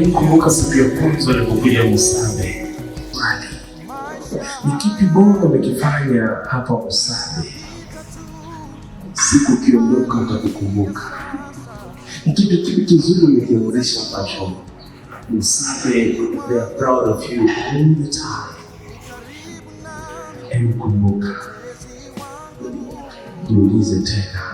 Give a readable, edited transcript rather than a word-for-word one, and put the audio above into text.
Kumbuka siku ya kwanza ulipokuja Musabe. Ni kipi bora umekifanya hapa Musabe? Siku ukiondoka utakukumbuka. Ni kipi kizuri umekianzisha ambacho Musabe they are proud of you all the time. Kumbuka. Jiulize tena.